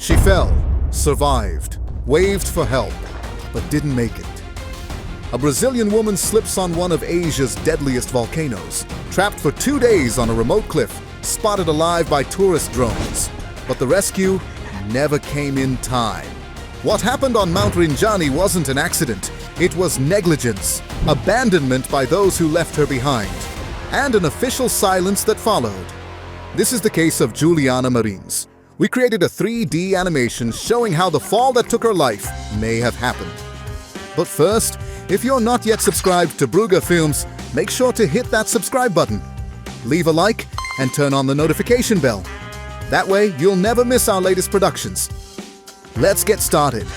She fell, survived, waved for help, but didn't make it. A Brazilian woman slips on one of Asia's deadliest volcanoes, trapped for 2 days on a remote cliff, spotted alive by tourist drones. But the rescue never came in time. What happened on Mount Rinjani wasn't an accident. It was negligence, abandonment by those who left her behind, and an official silence that followed. This is the case of Juliana Marins. We created a 3D animation showing how the fall that took her life may have happened. But first, if you're not yet subscribed to Brugger Films, make sure to hit that subscribe button. Leave a like and turn on the notification bell. That way, you'll never miss our latest productions. Let's get started.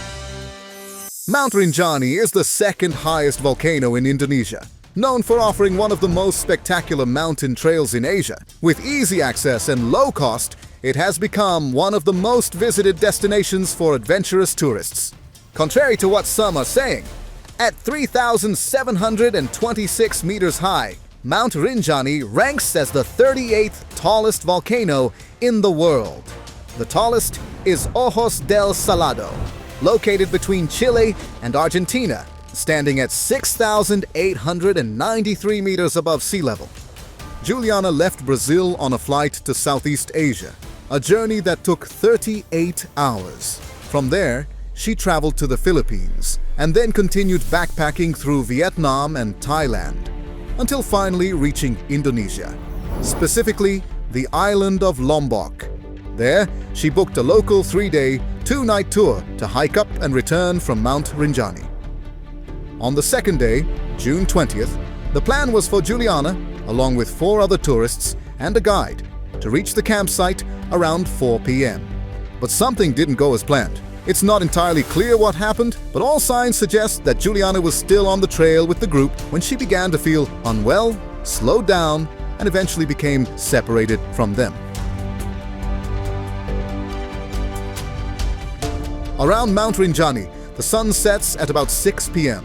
Mount Rinjani is the second highest volcano in Indonesia, known for offering one of the most spectacular mountain trails in Asia. With easy access and low cost, it has become one of the most visited destinations for adventurous tourists. Contrary to what some are saying, at 3,726 meters high, Mount Rinjani ranks as the 38th tallest volcano in the world. The tallest is Ojos del Salado, located between Chile and Argentina, standing at 6,893 meters above sea level. Juliana left Brazil on a flight to Southeast Asia, a journey that took 38 hours. From there, she traveled to the Philippines and then continued backpacking through Vietnam and Thailand, until finally reaching Indonesia, specifically the island of Lombok. There, she booked a local 3-day, 2-night tour to hike up and return from Mount Rinjani. On the second day, June 20th, the plan was for Juliana, along with 4 other tourists and a guide, to reach the campsite around 4 p.m. But something didn't go as planned. It's not entirely clear what happened, but all signs suggest that Juliana was still on the trail with the group when she began to feel unwell, slowed down, and eventually became separated from them. Around Mount Rinjani, the sun sets at about 6 p.m.,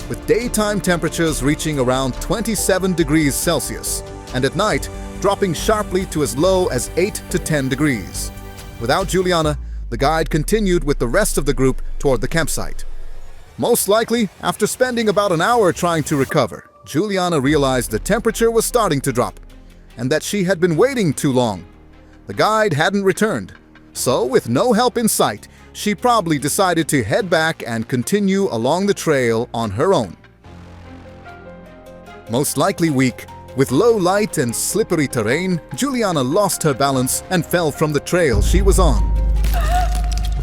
with daytime temperatures reaching around 27 degrees Celsius, and at night dropping sharply to as low as 8 to 10 degrees. Without Juliana, the guide continued with the rest of the group toward the campsite. Most likely, after spending about an hour trying to recover, Juliana realized the temperature was starting to drop, and that she had been waiting too long. The guide hadn't returned, so with no help in sight, she probably decided to head back and continue along the trail on her own. Most likely weak, with low light and slippery terrain, Juliana lost her balance and fell from the trail she was on.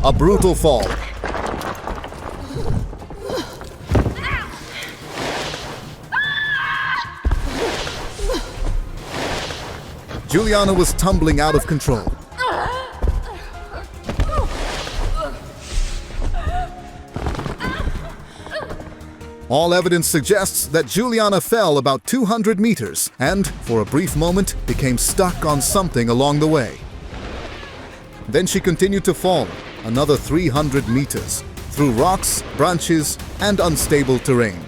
A brutal fall. Juliana was tumbling out of control. All evidence suggests that Juliana fell about 200 meters and, for a brief moment, became stuck on something along the way. Then she continued to fall another 300 meters through rocks, branches, and unstable terrain.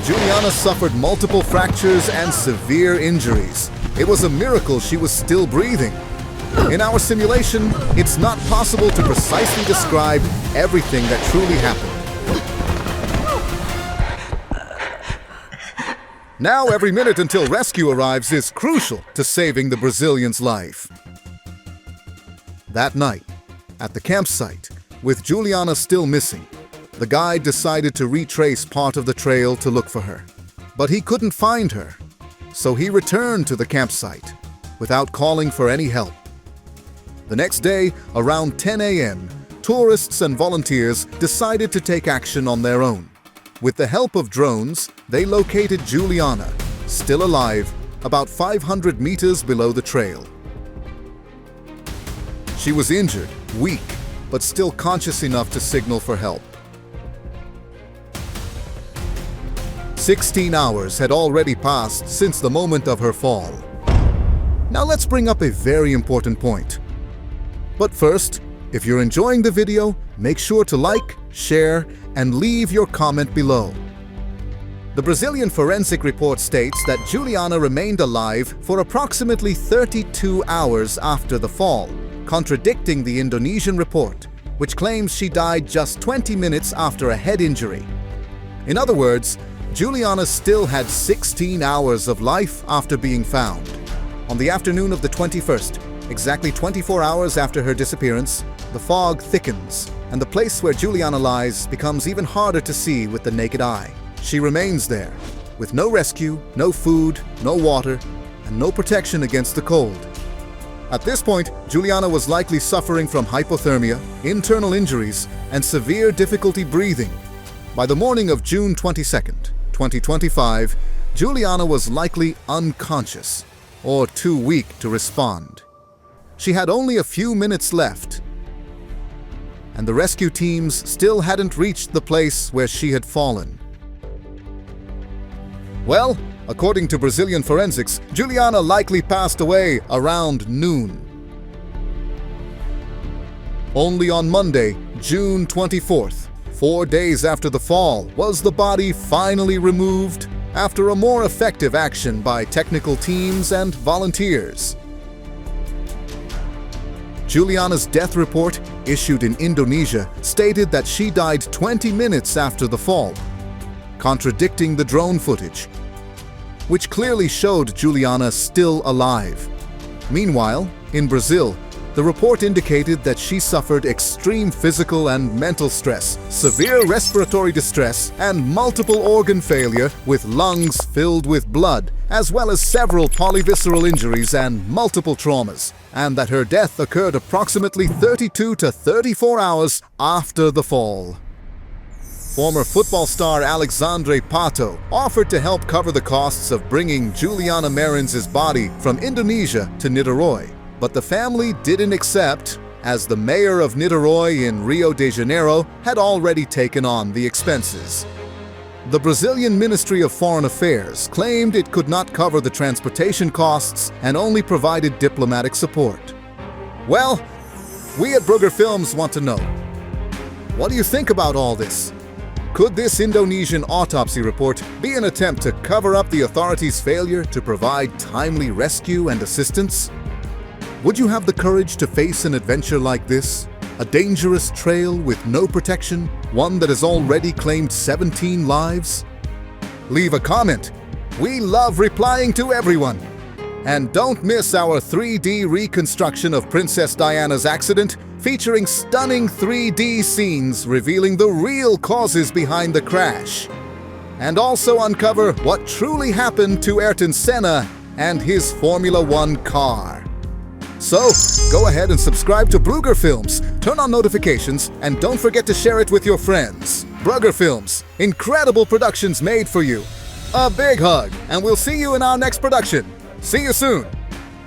Juliana suffered multiple fractures and severe injuries. It was a miracle she was still breathing. In our simulation, it's not possible to precisely describe everything that truly happened. Now every minute until rescue arrives is crucial to saving the Brazilian's life. That night, at the campsite, with Juliana still missing, the guide decided to retrace part of the trail to look for her. But he couldn't find her, so he returned to the campsite without calling for any help. The next day, around 10 a.m., tourists and volunteers decided to take action on their own. With the help of drones, they located Juliana, still alive, about 500 meters below the trail. She was injured, weak, but still conscious enough to signal for help. 16 hours had already passed since the moment of her fall. Now let's bring up a very important point. But first, if you're enjoying the video, make sure to like, share, and leave your comment below. The Brazilian forensic report states that Juliana remained alive for approximately 32 hours after the fall, contradicting the Indonesian report, which claims she died just 20 minutes after a head injury. In other words, Juliana still had 16 hours of life after being found. On the afternoon of the 21st, exactly 24 hours after her disappearance, the fog thickens, and the place where Juliana lies becomes even harder to see with the naked eye. She remains there, with no rescue, no food, no water, and no protection against the cold. At this point, Juliana was likely suffering from hypothermia, internal injuries, and severe difficulty breathing. By the morning of June 22nd, 2025, Juliana was likely unconscious or too weak to respond. She had only a few minutes left, and the rescue teams still hadn't reached the place where she had fallen. Well, according to Brazilian forensics, Juliana likely passed away around noon. Only on Monday, June 24th, 4 days after the fall, was the body finally removed after a more effective action by technical teams and volunteers. Juliana's death report, issued in Indonesia, stated that she died 20 minutes after the fall, contradicting the drone footage, which clearly showed Juliana still alive. Meanwhile, in Brazil, the report indicated that she suffered extreme physical and mental stress, severe respiratory distress, and multiple organ failure with lungs filled with blood, as well as several polyvisceral injuries and multiple traumas, and that her death occurred approximately 32 to 34 hours after the fall. Former football star Alexandre Pato offered to help cover the costs of bringing Juliana Marins' body from Indonesia to Niterói, but the family didn't accept, as the mayor of Niterói in Rio de Janeiro had already taken on the expenses. The Brazilian Ministry of Foreign Affairs claimed it could not cover the transportation costs and only provided diplomatic support. Well, we at Brugger Films want to know, what do you think about all this? Could this Indonesian autopsy report be an attempt to cover up the authorities' failure to provide timely rescue and assistance? Would you have the courage to face an adventure like this? A dangerous trail with no protection, one that has already claimed 17 lives? Leave a comment. We love replying to everyone. And don't miss our 3D reconstruction of Princess Diana's accident, featuring stunning 3D scenes revealing the real causes behind the crash. And also uncover what truly happened to Ayrton Senna and his Formula One car. So, go ahead and subscribe to Brugger Films, turn on notifications, and don't forget to share it with your friends. Brugger Films, incredible productions made for you. A big hug, and we'll see you in our next production. See you soon!